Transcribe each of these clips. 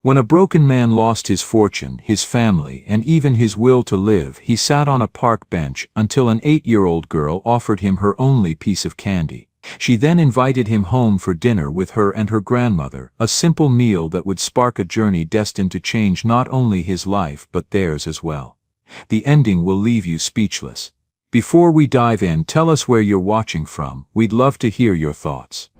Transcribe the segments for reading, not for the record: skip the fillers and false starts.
When a broken man lost his fortune, his family, and even his will to live, he sat on a park bench until an 8-year-old girl offered him her only piece of candy. She then invited him home for dinner with her and her grandmother, a simple meal that would spark a journey destined to change not only his life but theirs as well. The ending will leave you speechless. Before we dive in, tell us where you're watching from. We'd love to hear your thoughts.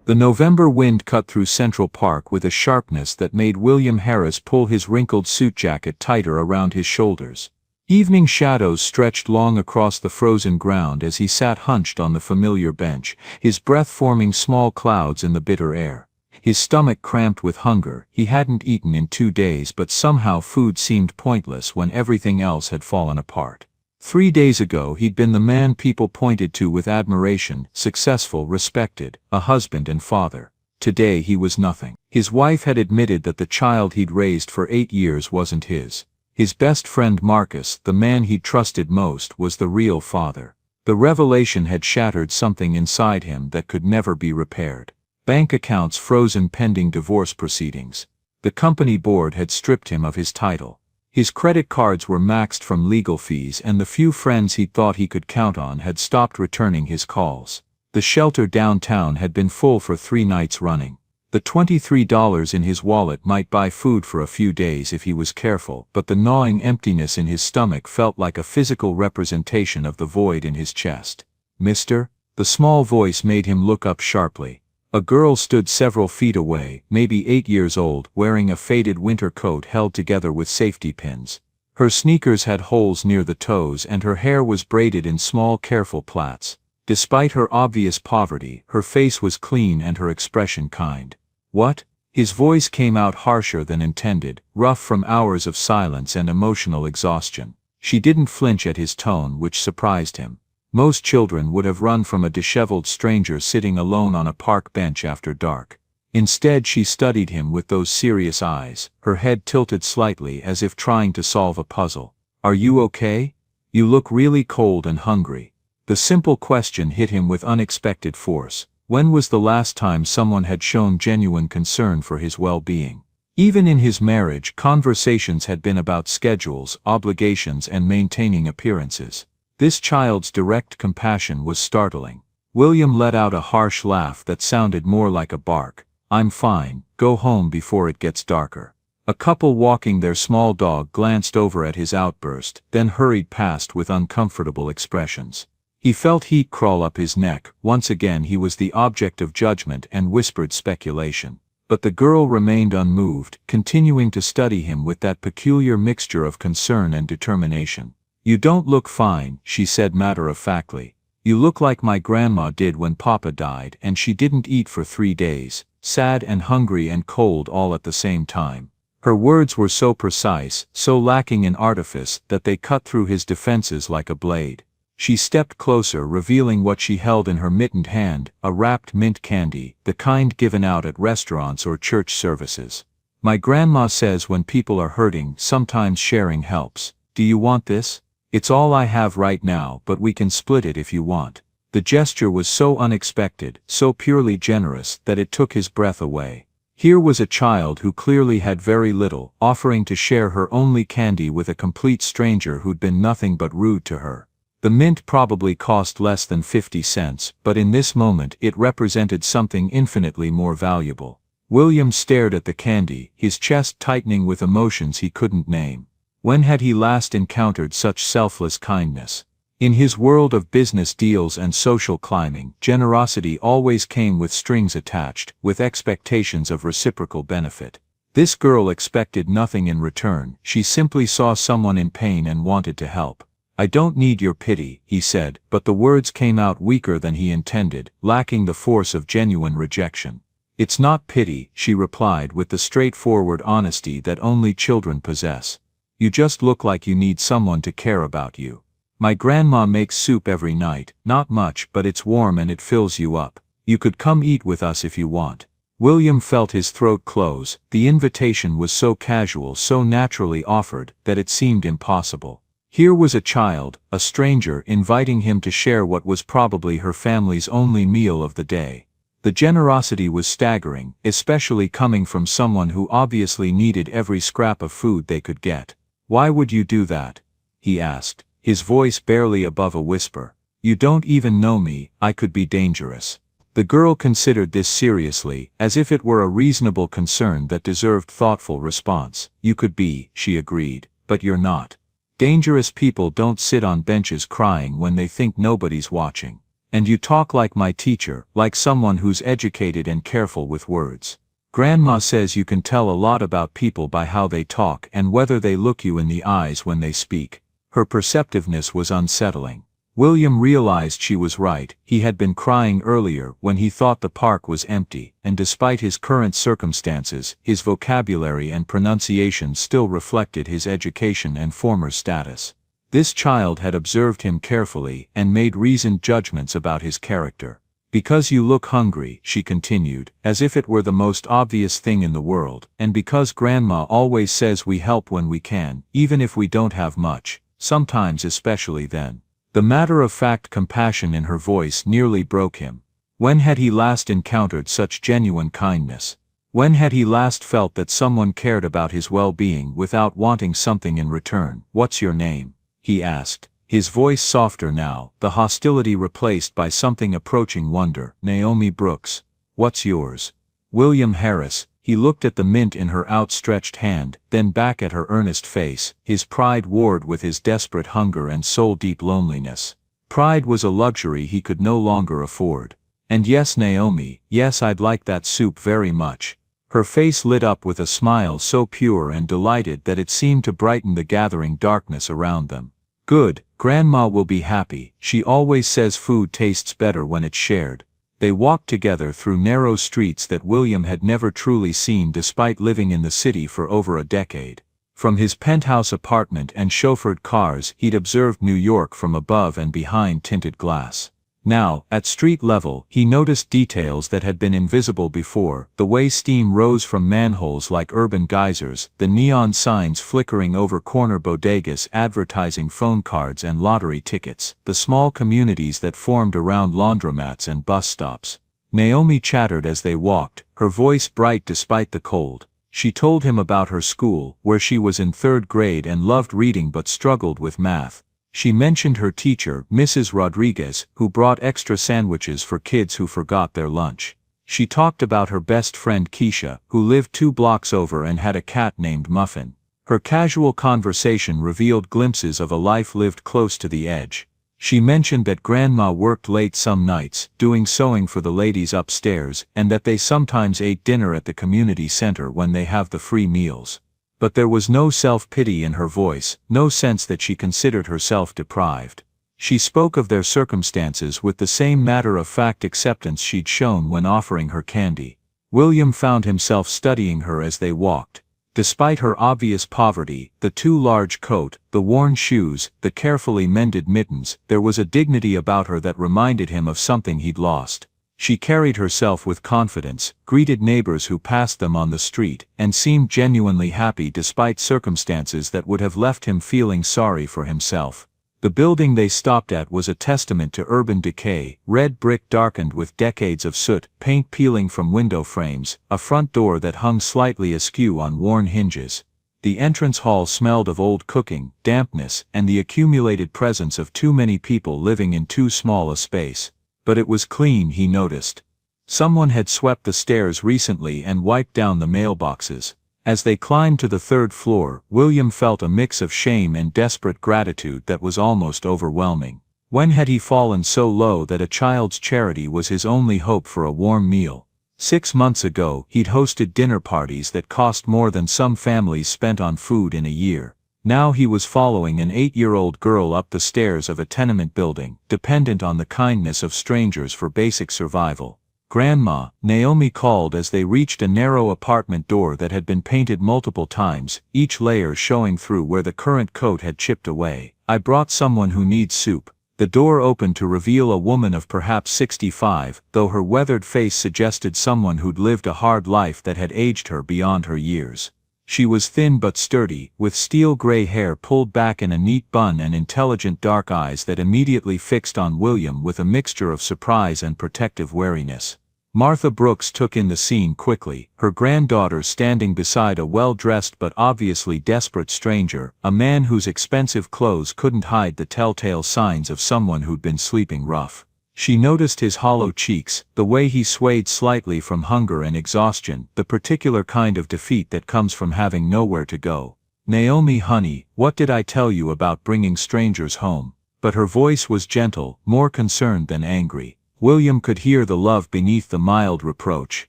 The November wind cut through Central Park with a sharpness that made William Harris pull his wrinkled suit jacket tighter around his shoulders. Evening shadows stretched long across the frozen ground as he sat hunched on the familiar bench, his breath forming small clouds in the bitter air. His stomach cramped with hunger. He hadn't eaten in 2 days, but somehow food seemed pointless when everything else had fallen apart. 3 days ago he'd been the man people pointed to with admiration, successful, respected, a husband and father. Today he was nothing. His wife had admitted that the child he'd raised for 8 years wasn't his. His best friend Marcus, the man he'd trusted most, was the real father. The revelation had shattered something inside him that could never be repaired. Bank accounts frozen pending divorce proceedings. The company board had stripped him of his title. His credit cards were maxed from legal fees, and the few friends he thought he could count on had stopped returning his calls. The shelter downtown had been full for 3 nights running. The $23 in his wallet might buy food for a few days if he was careful, but the gnawing emptiness in his stomach felt like a physical representation of the void in his chest. "Mister?" The small voice made him look up sharply. A girl stood several feet away, maybe 8 years old, wearing a faded winter coat held together with safety pins. Her sneakers had holes near the toes and her hair was braided in small careful plaits. Despite her obvious poverty, her face was clean and her expression kind. "What?" His voice came out harsher than intended, rough from hours of silence and emotional exhaustion. She didn't flinch at his tone, which surprised him. Most children would have run from a disheveled stranger sitting alone on a park bench after dark. Instead, she studied him with those serious eyes, her head tilted slightly as if trying to solve a puzzle. "Are you okay? You look really cold and hungry." The simple question hit him with unexpected force. When was the last time someone had shown genuine concern for his well-being? Even in his marriage, conversations had been about schedules, obligations, and maintaining appearances. This child's direct compassion was startling. William let out a harsh laugh that sounded more like a bark. "I'm fine, go home before it gets darker." A couple walking their small dog glanced over at his outburst, then hurried past with uncomfortable expressions. He felt heat crawl up his neck. Once again he was the object of judgment and whispered speculation. But the girl remained unmoved, continuing to study him with that peculiar mixture of concern and determination. "You don't look fine," she said matter-of-factly. "You look like my grandma did when Papa died, and she didn't eat for 3 days, sad and hungry and cold all at the same time." Her words were so precise, so lacking in artifice, that they cut through his defenses like a blade. She stepped closer, revealing what she held in her mittened hand, a wrapped mint candy, the kind given out at restaurants or church services. "My grandma says when people are hurting, sometimes sharing helps. Do you want this? It's all I have right now, but we can split it if you want." The gesture was so unexpected, so purely generous, that it took his breath away. Here was a child who clearly had very little, offering to share her only candy with a complete stranger who'd been nothing but rude to her. The mint probably cost less than 50 cents, but in this moment it represented something infinitely more valuable. William stared at the candy, his chest tightening with emotions he couldn't name. When had he last encountered such selfless kindness? In his world of business deals and social climbing, generosity always came with strings attached, with expectations of reciprocal benefit. This girl expected nothing in return. She simply saw someone in pain and wanted to help. "I don't need your pity," he said, but the words came out weaker than he intended, lacking the force of genuine rejection. "It's not pity," she replied with the straightforward honesty that only children possess. "You just look like you need someone to care about you. My grandma makes soup every night, not much, but it's warm and it fills you up. You could come eat with us if you want." William felt his throat close. The invitation was so casual, so naturally offered, that it seemed impossible. Here was a child, a stranger, inviting him to share what was probably her family's only meal of the day. The generosity was staggering, especially coming from someone who obviously needed every scrap of food they could get. "Why would you do that?" he asked, his voice barely above a whisper. "You don't even know me, I could be dangerous." The girl considered this seriously, as if it were a reasonable concern that deserved thoughtful response. "You could be," she agreed, "but you're not. Dangerous people don't sit on benches crying when they think nobody's watching. And you talk like my teacher, like someone who's educated and careful with words. Grandma says you can tell a lot about people by how they talk and whether they look you in the eyes when they speak." Her perceptiveness was unsettling. William realized she was right. He had been crying earlier when he thought the park was empty, and despite his current circumstances, his vocabulary and pronunciation still reflected his education and former status. This child had observed him carefully and made reasoned judgments about his character. "Because you look hungry," she continued, as if it were the most obvious thing in the world, "and because Grandma always says we help when we can, even if we don't have much, sometimes especially then." The matter-of-fact compassion in her voice nearly broke him. When had he last encountered such genuine kindness? When had he last felt that someone cared about his well-being without wanting something in return? "What's your name?" he asked, his voice softer now, the hostility replaced by something approaching wonder. "Naomi Brooks." "What's yours?" "William Harris." He looked at the mint in her outstretched hand, then back at her earnest face, his pride warred with his desperate hunger and soul-deep loneliness. Pride was a luxury he could no longer afford. "And yes, Naomi, yes, I'd like that soup very much." Her face lit up with a smile so pure and delighted that it seemed to brighten the gathering darkness around them. "Good, Grandma will be happy. She always says food tastes better when it's shared." They walked together through narrow streets that William had never truly seen despite living in the city for over a decade. From his penthouse apartment and chauffeured cars, he'd observed New York from above and behind tinted glass. Now, at street level, he noticed details that had been invisible before: the way steam rose from manholes like urban geysers, the neon signs flickering over corner bodegas advertising phone cards and lottery tickets, the small communities that formed around laundromats and bus stops. Naomi chattered as they walked, her voice bright despite the cold. She told him about her school, where she was in 3rd grade and loved reading but struggled with math. She mentioned her teacher, Mrs. Rodriguez, who brought extra sandwiches for kids who forgot their lunch. She talked about her best friend Keisha, who lived 2 blocks over and had a cat named Muffin. Her casual conversation revealed glimpses of a life lived close to the edge. She mentioned that Grandma worked late some nights, doing sewing for the ladies upstairs, and that they sometimes ate dinner at the community center when they have the free meals. But there was no self-pity in her voice, no sense that she considered herself deprived. She spoke of their circumstances with the same matter-of-fact acceptance she'd shown when offering her candy. William found himself studying her as they walked. Despite her obvious poverty, the too large coat, the worn shoes, the carefully mended mittens, there was a dignity about her that reminded him of something he'd lost. She carried herself with confidence, greeted neighbors who passed them on the street, and seemed genuinely happy despite circumstances that would have left him feeling sorry for himself. The building they stopped at was a testament to urban decay: red brick darkened with decades of soot, paint peeling from window frames, a front door that hung slightly askew on worn hinges. The entrance hall smelled of old cooking, dampness, and the accumulated presence of too many people living in too small a space. But it was clean, he noticed. Someone had swept the stairs recently and wiped down the mailboxes. As they climbed to the 3rd floor, William felt a mix of shame and desperate gratitude that was almost overwhelming. When had he fallen so low that a child's charity was his only hope for a warm meal? 6 months ago, he'd hosted dinner parties that cost more than some families spent on food in a year. Now he was following an 8-year-old girl up the stairs of a tenement building, dependent on the kindness of strangers for basic survival. "Grandma," Naomi called as they reached a narrow apartment door that had been painted multiple times, each layer showing through where the current coat had chipped away. "I brought someone who needs soup." The door opened to reveal a woman of perhaps 65, though her weathered face suggested someone who'd lived a hard life that had aged her beyond her years. She was thin but sturdy, with steel-gray hair pulled back in a neat bun and intelligent dark eyes that immediately fixed on William with a mixture of surprise and protective wariness. Martha Brooks took in the scene quickly, her granddaughter standing beside a well-dressed but obviously desperate stranger, a man whose expensive clothes couldn't hide the telltale signs of someone who'd been sleeping rough. She noticed his hollow cheeks, the way he swayed slightly from hunger and exhaustion, the particular kind of defeat that comes from having nowhere to go. "Naomi, honey, what did I tell you about bringing strangers home?" But her voice was gentle, more concerned than angry. William could hear the love beneath the mild reproach.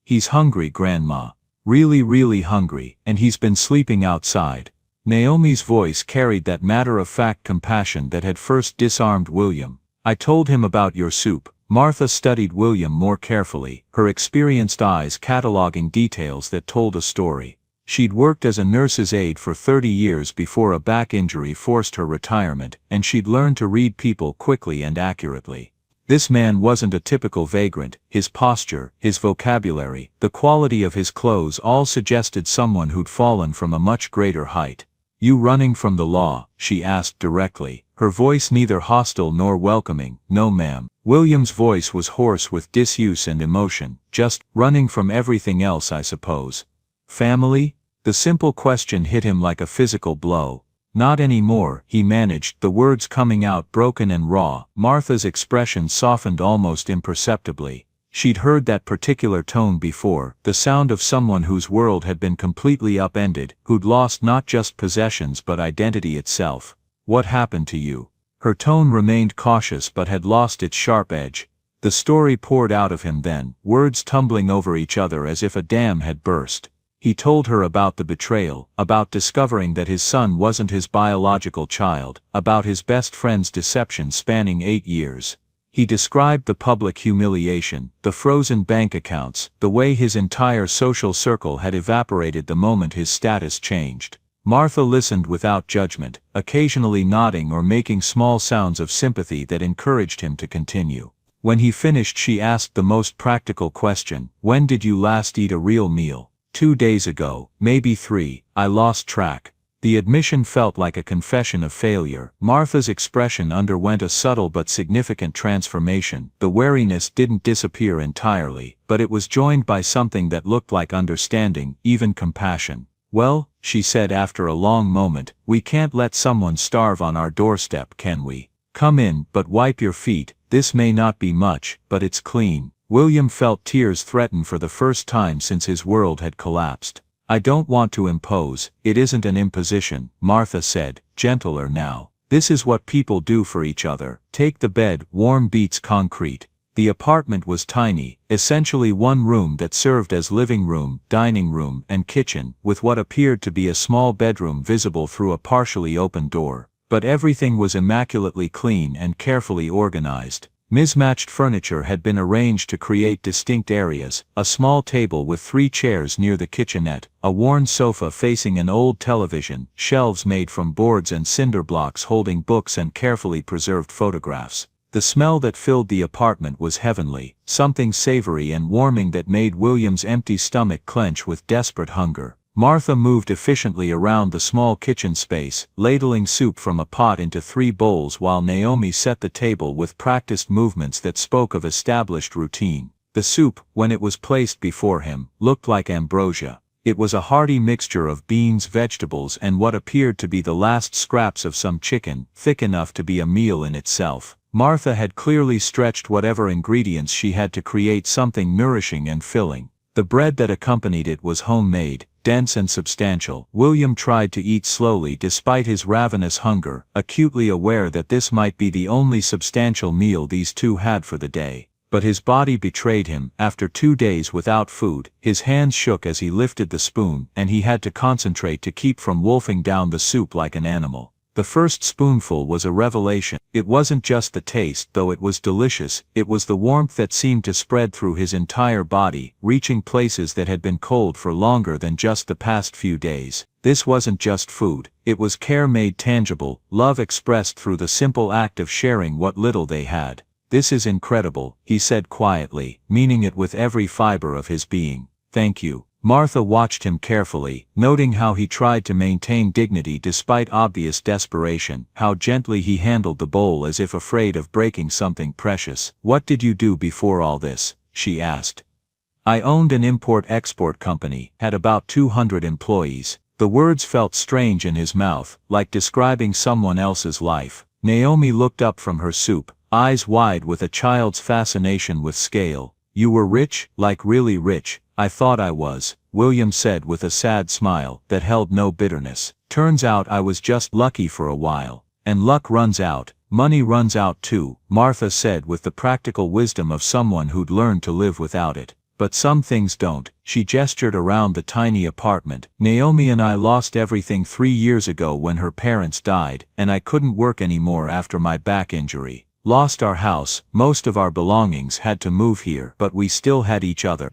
"He's hungry, Grandma. Really, really hungry, and he's been sleeping outside." Naomi's voice carried that matter-of-fact compassion that had first disarmed William. "I told him about your soup." Martha studied William more carefully, her experienced eyes cataloging details that told a story. She'd worked as a nurse's aide for 30 years before a back injury forced her retirement, and she'd learned to read people quickly and accurately. This man wasn't a typical vagrant. His posture, his vocabulary, the quality of his clothes all suggested someone who'd fallen from a much greater height. "You running from the law?" she asked directly, her voice neither hostile nor welcoming. "No, ma'am." William's voice was hoarse with disuse and emotion. "Just running from everything else, I suppose." "Family?" The simple question hit him like a physical blow. "Not anymore," he managed, the words coming out broken and raw. Martha's expression softened almost imperceptibly. She'd heard that particular tone before, the sound of someone whose world had been completely upended, who'd lost not just possessions but identity itself. "What happened to you?" Her tone remained cautious but had lost its sharp edge. The story poured out of him then, words tumbling over each other as if a dam had burst. He told her about the betrayal, about discovering that his son wasn't his biological child, about his best friend's deception spanning 8 years. He described the public humiliation, the frozen bank accounts, the way his entire social circle had evaporated the moment his status changed. Martha listened without judgment, occasionally nodding or making small sounds of sympathy that encouraged him to continue. When he finished, she asked the most practical question: "When did you last eat a real meal?" 2 days ago, maybe 3, I lost track." The admission felt like a confession of failure. Martha's expression underwent a subtle but significant transformation. The wariness didn't disappear entirely, but it was joined by something that looked like understanding, even compassion. "Well," she said after a long moment, "we can't let someone starve on our doorstep, can we? Come in, but wipe your feet. This may not be much, but it's clean." William felt tears threaten for the first time since his world had collapsed. "I don't want to impose, it isn't an imposition," Martha said, gentler now. "This is what people do for each other. Take the bed, warm beats concrete." The apartment was tiny, essentially one room that served as living room, dining room, and kitchen, with what appeared to be a small bedroom visible through a partially open door. But everything was immaculately clean and carefully organized. Mismatched furniture had been arranged to create distinct areas: a small table with 3 chairs near the kitchenette, a worn sofa facing an old television, shelves made from boards and cinder blocks holding books and carefully preserved photographs. The smell that filled the apartment was heavenly, something savory and warming that made William's empty stomach clench with desperate hunger. Martha moved efficiently around the small kitchen space, ladling soup from a pot into 3 bowls while Naomi set the table with practiced movements that spoke of established routine. The soup, when it was placed before him, looked like ambrosia. It was a hearty mixture of beans, vegetables, and what appeared to be the last scraps of some chicken, thick enough to be a meal in itself. Martha had clearly stretched whatever ingredients she had to create something nourishing and filling. The bread that accompanied it was homemade, dense and substantial. William tried to eat slowly despite his ravenous hunger, acutely aware that this might be the only substantial meal these two had for the day. But his body betrayed him. After 2 days without food, his hands shook as he lifted the spoon, and he had to concentrate to keep from wolfing down the soup like an animal. The first spoonful was a revelation. It wasn't just the taste, though it was delicious, it was the warmth that seemed to spread through his entire body, reaching places that had been cold for longer than just the past few days. This wasn't just food, it was care made tangible, love expressed through the simple act of sharing what little they had. "This is incredible," he said quietly, meaning it with every fiber of his being. "Thank you." Martha watched him carefully, noting how he tried to maintain dignity despite obvious desperation, how gently he handled the bowl as if afraid of breaking something precious. "What did you do before all this?" she asked. I owned an import-export company, had about 200 employees. The words felt strange in his mouth, like describing someone else's life. Naomi looked up from her soup, eyes wide with a child's fascination with scale. You were rich, like really rich? I thought I was, William said with a sad smile that held no bitterness. Turns out I was just lucky for a while. And luck runs out, money runs out too, Martha said with the practical wisdom of someone who'd learned to live without it. But some things don't. She gestured around the tiny apartment. Naomi and I lost everything 3 years ago when her parents died, and I couldn't work anymore after my back injury. Lost our house, most of our belongings, had to move here, but we still had each other.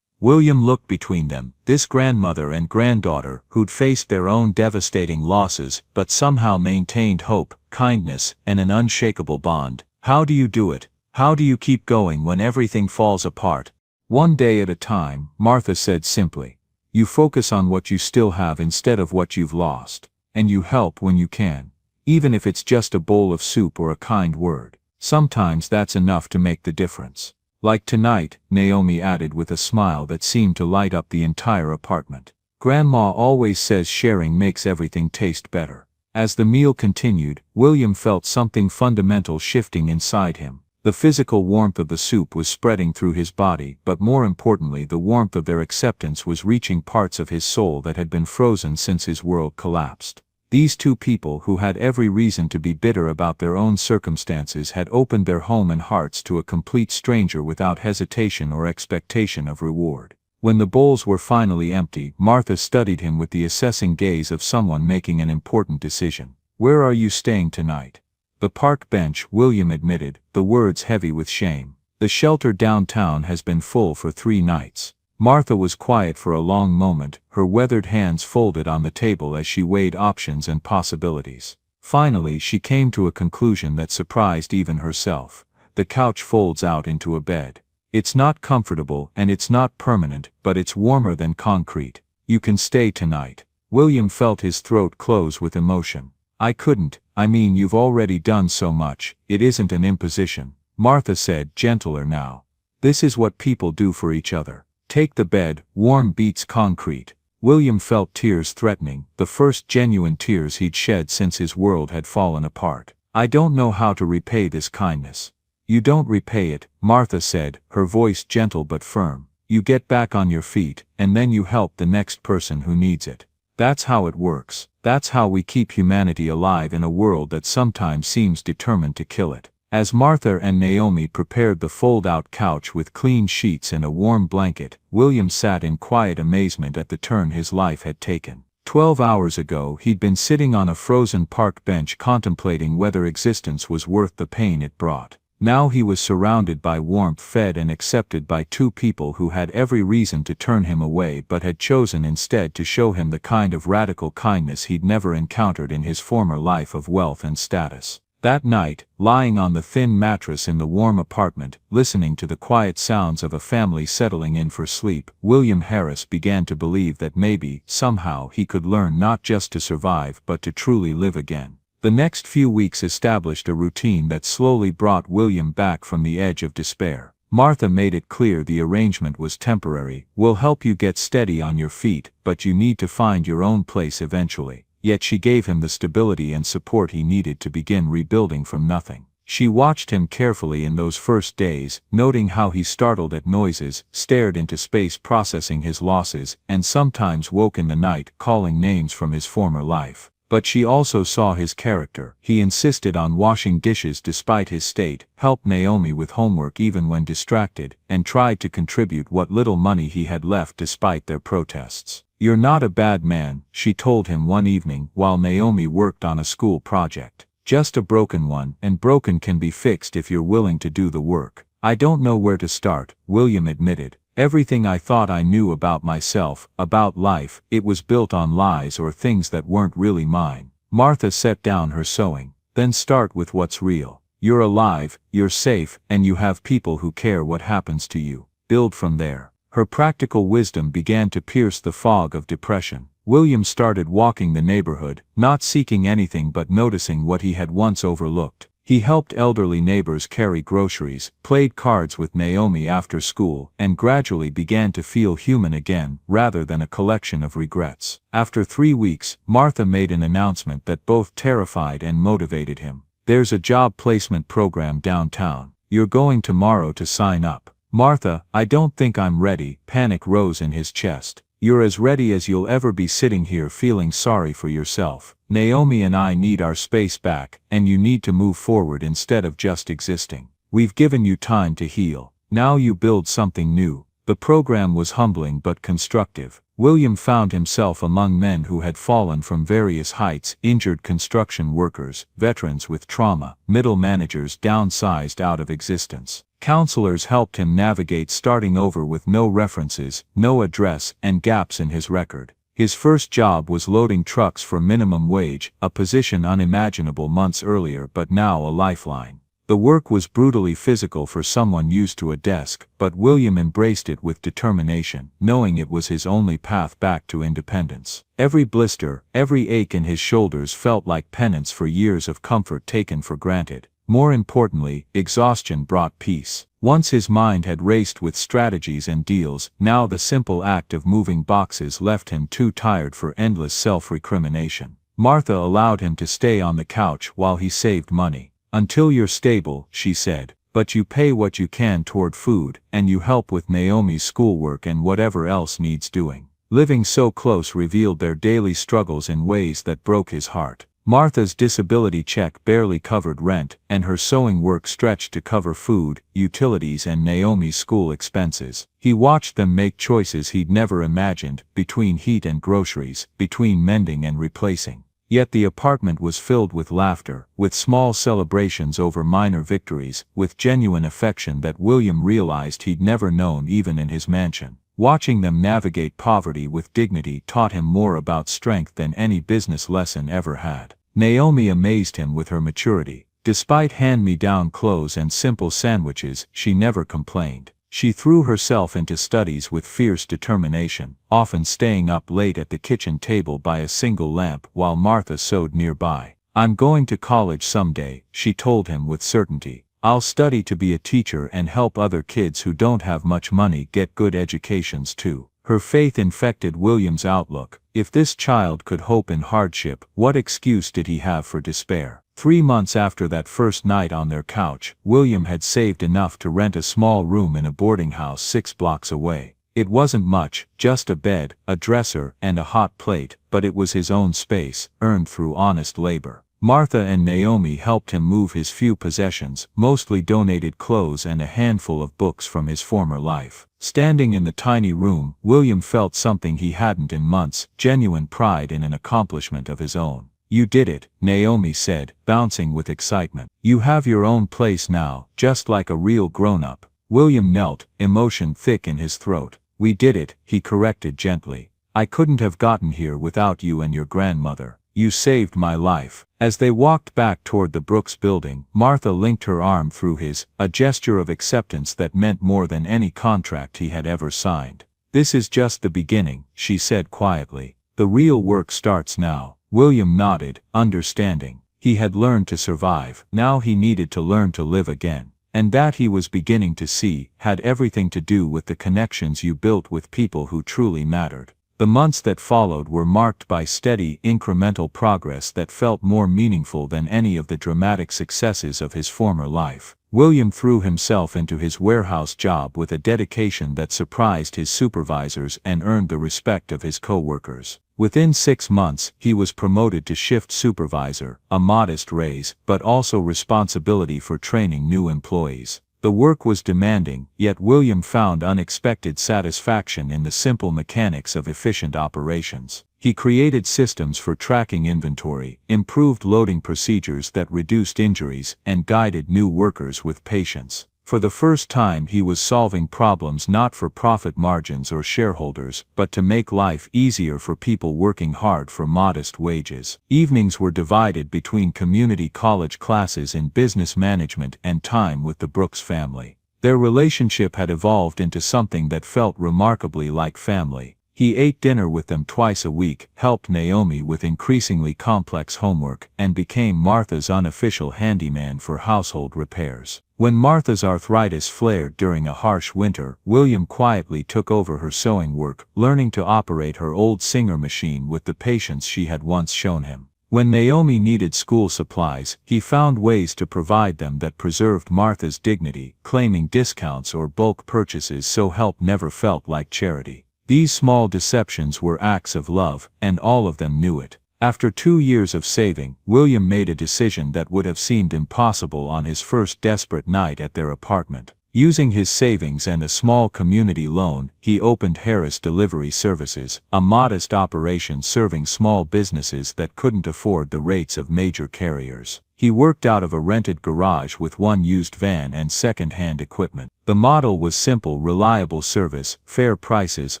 William looked between them, this grandmother and granddaughter who'd faced their own devastating losses but somehow maintained hope, kindness, and an unshakable bond. How do you do it? How do you keep going when everything falls apart? One day at a time, Martha said simply. You focus on what you still have instead of what you've lost. And you help when you can. Even if it's just a bowl of soup or a kind word. Sometimes that's enough to make the difference. Like tonight, Naomi added with a smile that seemed to light up the entire apartment. Grandma always says sharing makes everything taste better. As the meal continued, William felt something fundamental shifting inside him. The physical warmth of the soup was spreading through his body, but more importantly the warmth of their acceptance was reaching parts of his soul that had been frozen since his world collapsed. These two people who had every reason to be bitter about their own circumstances had opened their home and hearts to a complete stranger without hesitation or expectation of reward. When the bowls were finally empty, Martha studied him with the assessing gaze of someone making an important decision. Where are you staying tonight? The park bench, William admitted, the words heavy with shame. The shelter downtown has been full for 3 nights. Martha was quiet for a long moment, her weathered hands folded on the table as she weighed options and possibilities. Finally she came to a conclusion that surprised even herself. The couch folds out into a bed. It's not comfortable and it's not permanent, but it's warmer than concrete. You can stay tonight. William felt his throat close with emotion. I couldn't. I mean, you've already done so much. It isn't an imposition. Martha said, gentler now. This is what people do for each other. Take the bed, warm beats concrete. William felt tears threatening, the first genuine tears he'd shed since his world had fallen apart. I don't know how to repay this kindness. You don't repay it, Martha said, her voice gentle but firm. You get back on your feet, and then you help the next person who needs it. That's how it works. That's how we keep humanity alive in a world that sometimes seems determined to kill it. As Martha and Naomi prepared the fold-out couch with clean sheets and a warm blanket, William sat in quiet amazement at the turn his life had taken. 12 hours ago he'd been sitting on a frozen park bench contemplating whether existence was worth the pain it brought. Now he was surrounded by warmth, fed and accepted by two people who had every reason to turn him away but had chosen instead to show him the kind of radical kindness he'd never encountered in his former life of wealth and status. That night, lying on the thin mattress in the warm apartment, listening to the quiet sounds of a family settling in for sleep, William Harris began to believe that maybe, somehow, he could learn not just to survive but to truly live again. The next few weeks established a routine that slowly brought William back from the edge of despair. Martha made it clear the arrangement was temporary. We'll help you get steady on your feet, but you need to find your own place eventually. Yet she gave him the stability and support he needed to begin rebuilding from nothing. She watched him carefully in those first days, noting how he startled at noises, stared into space processing his losses, and sometimes woke in the night calling names from his former life. But she also saw his character. He insisted on washing dishes despite his state, helped Naomi with homework even when distracted, and tried to contribute what little money he had left despite their protests. You're not a bad man, she told him one evening while Naomi worked on a school project. Just a broken one, and broken can be fixed if you're willing to do the work. I don't know where to start, William admitted. Everything I thought I knew about myself, about life, it was built on lies or things that weren't really mine. Martha set down her sewing. Then start with what's real. You're alive, you're safe, and you have people who care what happens to you. Build from there. Her practical wisdom began to pierce the fog of depression. William started walking the neighborhood, not seeking anything but noticing what he had once overlooked. He helped elderly neighbors carry groceries, played cards with Naomi after school, and gradually began to feel human again, rather than a collection of regrets. After 3 weeks, Martha made an announcement that both terrified and motivated him. "There's a job placement program downtown. You're going tomorrow to sign up." "Martha, I don't think I'm ready." Panic rose in his chest. "You're as ready as you'll ever be, sitting here feeling sorry for yourself. Naomi and I need our space back, and you need to move forward instead of just existing. We've given you time to heal. Now you build something new." The program was humbling but constructive. William found himself among men who had fallen from various heights: injured construction workers, veterans with trauma, middle managers downsized out of existence. Counselors helped him navigate starting over with no references, no address, and gaps in his record. His first job was loading trucks for minimum wage, a position unimaginable months earlier but now a lifeline. The work was brutally physical for someone used to a desk, but William embraced it with determination, knowing it was his only path back to independence. Every blister, every ache in his shoulders felt like penance for years of comfort taken for granted. More importantly, exhaustion brought peace. Once his mind had raced with strategies and deals, now the simple act of moving boxes left him too tired for endless self-recrimination. Martha allowed him to stay on the couch while he saved money. "Until you're stable," she said, "but you pay what you can toward food, and you help with Naomi's schoolwork and whatever else needs doing." Living so close revealed their daily struggles in ways that broke his heart. Martha's disability check barely covered rent, and her sewing work stretched to cover food, utilities, and Naomi's school expenses. He watched them make choices he'd never imagined, between heat and groceries, between mending and replacing. Yet the apartment was filled with laughter, with small celebrations over minor victories, with genuine affection that William realized he'd never known even in his mansion. Watching them navigate poverty with dignity taught him more about strength than any business lesson ever had. Naomi amazed him with her maturity. Despite hand-me-down clothes and simple sandwiches, she never complained. She threw herself into studies with fierce determination, often staying up late at the kitchen table by a single lamp while Martha sewed nearby. "I'm going to college someday," she told him with certainty. "I'll study to be a teacher and help other kids who don't have much money get good educations too." Her faith infected William's outlook. If this child could hope in hardship, what excuse did he have for despair? 3 months after that first night on their couch, William had saved enough to rent a small room in a boarding house 6 blocks away. It wasn't much, just a bed, a dresser, and a hot plate, but it was his own space, earned through honest labor. Martha and Naomi helped him move his few possessions, mostly donated clothes and a handful of books from his former life. Standing in the tiny room, William felt something he hadn't in months: genuine pride in an accomplishment of his own. "You did it," Naomi said, bouncing with excitement. "You have your own place now, just like a real grown-up." William knelt, emotion thick in his throat. "We did it," he corrected gently. "I couldn't have gotten here without you and your grandmother. You saved my life." As they walked back toward the Brooks building, Martha linked her arm through his, a gesture of acceptance that meant more than any contract he had ever signed. "This is just the beginning," she said quietly. "The real work starts now." William nodded, understanding. He had learned to survive. Now he needed to learn to live again. And that, he was beginning to see, had everything to do with the connections you built with people who truly mattered. The months that followed were marked by steady, incremental progress that felt more meaningful than any of the dramatic successes of his former life. William threw himself into his warehouse job with a dedication that surprised his supervisors and earned the respect of his co-workers. Within 6 months, he was promoted to shift supervisor, a modest raise, but also responsibility for training new employees. The work was demanding, yet William found unexpected satisfaction in the simple mechanics of efficient operations. He created systems for tracking inventory, improved loading procedures that reduced injuries, and guided new workers with patience. For the first time, he was solving problems not for profit margins or shareholders, but to make life easier for people working hard for modest wages. Evenings were divided between community college classes in business management and time with the Brooks family. Their relationship had evolved into something that felt remarkably like family. He ate dinner with them twice a week, helped Naomi with increasingly complex homework, and became Martha's unofficial handyman for household repairs. When Martha's arthritis flared during a harsh winter, William quietly took over her sewing work, learning to operate her old Singer machine with the patience she had once shown him. When Naomi needed school supplies, he found ways to provide them that preserved Martha's dignity, claiming discounts or bulk purchases so help never felt like charity. These small deceptions were acts of love, and all of them knew it. After 2 years of saving, William made a decision that would have seemed impossible on his first desperate night at their apartment. Using his savings and a small community loan, he opened Harris Delivery Services, a modest operation serving small businesses that couldn't afford the rates of major carriers. He worked out of a rented garage with one used van and second-hand equipment. The model was simple, reliable service, fair prices,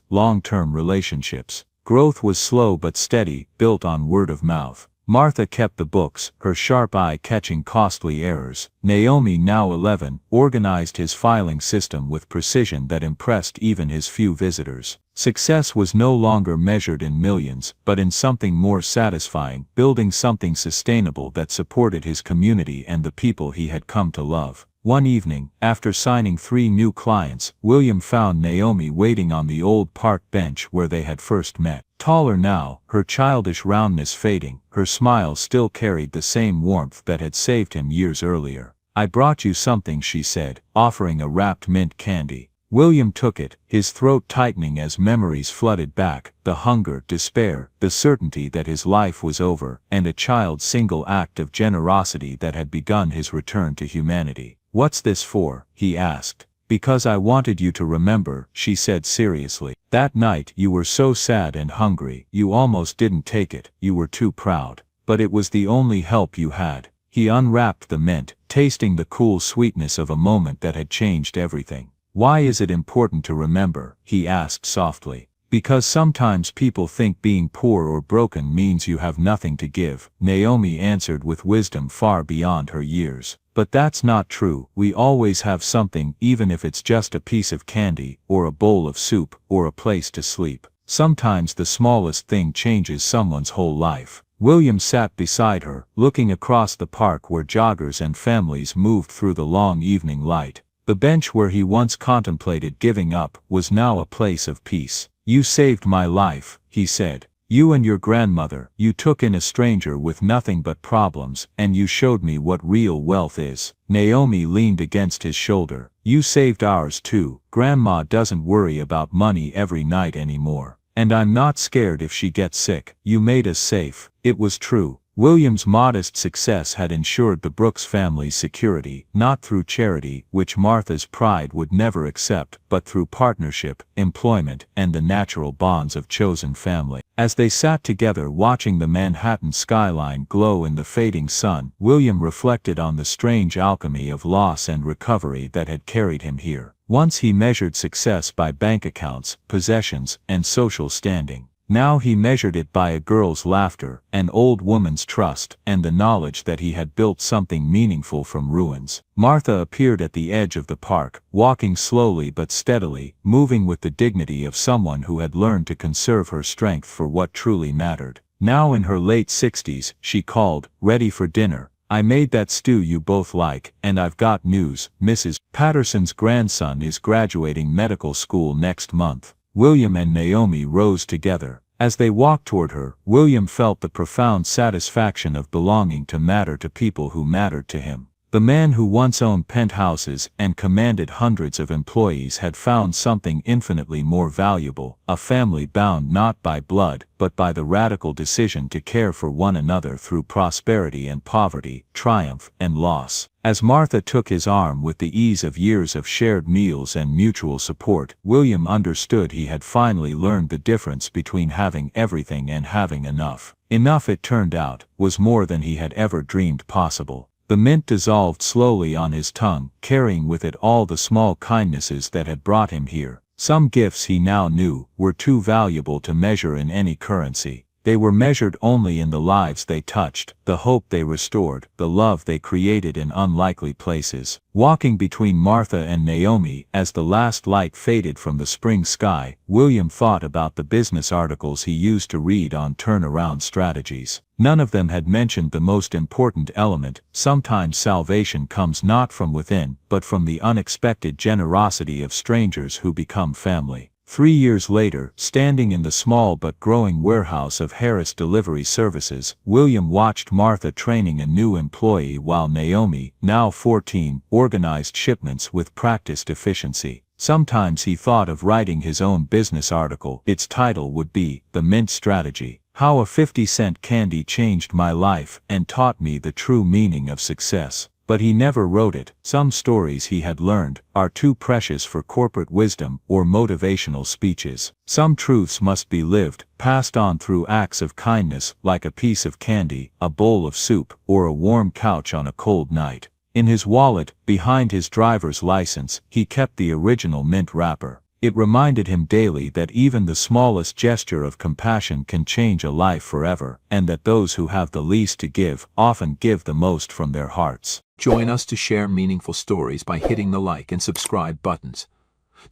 long-term relationships. Growth was slow but steady, built on word of mouth. Martha kept the books, her sharp eye catching costly errors. Naomi, now 11, organized his filing system with precision that impressed even his few visitors. Success was no longer measured in millions, but in something more satisfying, building something sustainable that supported his community and the people he had come to love. One evening, after signing 3 new clients, William found Naomi waiting on the old park bench where they had first met. Taller now, her childish roundness fading, her smile still carried the same warmth that had saved him years earlier. "I brought you something," she said, offering a wrapped mint candy. William took it, his throat tightening as memories flooded back, the hunger, despair, the certainty that his life was over, and a child's single act of generosity that had begun his return to humanity. "What's this for?" he asked. "Because I wanted you to remember," she said seriously. "That night you were so sad and hungry, you almost didn't take it, you were too proud. But it was the only help you had." He unwrapped the mint, tasting the cool sweetness of a moment that had changed everything. "Why is it important to remember?" he asked softly. "Because sometimes people think being poor or broken means you have nothing to give," Naomi answered with wisdom far beyond her years. "But that's not true. We always have something, even if it's just a piece of candy, or a bowl of soup, or a place to sleep. Sometimes the smallest thing changes someone's whole life." William sat beside her, looking across the park where joggers and families moved through the long evening light. The bench where he once contemplated giving up was now a place of peace. "You saved my life," he said. "You and your grandmother, you took in a stranger with nothing but problems, and you showed me what real wealth is." Naomi leaned against his shoulder. "You saved ours too. Grandma doesn't worry about money every night anymore. And I'm not scared if she gets sick. You made us safe." It was true. William's modest success had ensured the Brooks family's security, not through charity, which Martha's pride would never accept, but through partnership, employment, and the natural bonds of chosen family. As they sat together watching the Manhattan skyline glow in the fading sun, William reflected on the strange alchemy of loss and recovery that had carried him here. Once he measured success by bank accounts, possessions, and social standing. Now he measured it by a girl's laughter, an old woman's trust, and the knowledge that he had built something meaningful from ruins. Martha appeared at the edge of the park, walking slowly but steadily, moving with the dignity of someone who had learned to conserve her strength for what truly mattered. Now in her late 60s, she called, "Ready for dinner? I made that stew you both like, and I've got news. Mrs. Patterson's grandson is graduating medical school next month." William and Naomi rose together. As they walked toward her, William felt the profound satisfaction of belonging to matter to people who mattered to him. The man who once owned penthouses and commanded hundreds of employees had found something infinitely more valuable, a family bound not by blood, but by the radical decision to care for one another through prosperity and poverty, triumph and loss. As Martha took his arm with the ease of years of shared meals and mutual support, William understood he had finally learned the difference between having everything and having enough. Enough, it turned out, was more than he had ever dreamed possible. The mint dissolved slowly on his tongue, carrying with it all the small kindnesses that had brought him here. Some gifts, he now knew, were too valuable to measure in any currency. They were measured only in the lives they touched, the hope they restored, the love they created in unlikely places. Walking between Martha and Naomi as the last light faded from the spring sky, William thought about the business articles he used to read on turnaround strategies. None of them had mentioned the most important element: sometimes salvation comes not from within, but from the unexpected generosity of strangers who become family. 3 years later, standing in the small but growing warehouse of Harris Delivery Services, William watched Martha training a new employee while Naomi, now 14, organized shipments with practiced efficiency. Sometimes he thought of writing his own business article. Its title would be The Mint Strategy: How a 50-cent Candy Changed My Life and Taught Me the True Meaning of Success. But he never wrote it. Some stories he had learned are too precious for corporate wisdom or motivational speeches. Some truths must be lived, passed on through acts of kindness, like a piece of candy, a bowl of soup, or a warm couch on a cold night. In his wallet, behind his driver's license, he kept the original mint wrapper. It reminded him daily that even the smallest gesture of compassion can change a life forever, and that those who have the least to give often give the most from their hearts. Join us to share meaningful stories by hitting the like and subscribe buttons.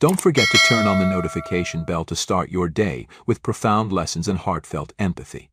Don't forget to turn on the notification bell to start your day with profound lessons and heartfelt empathy.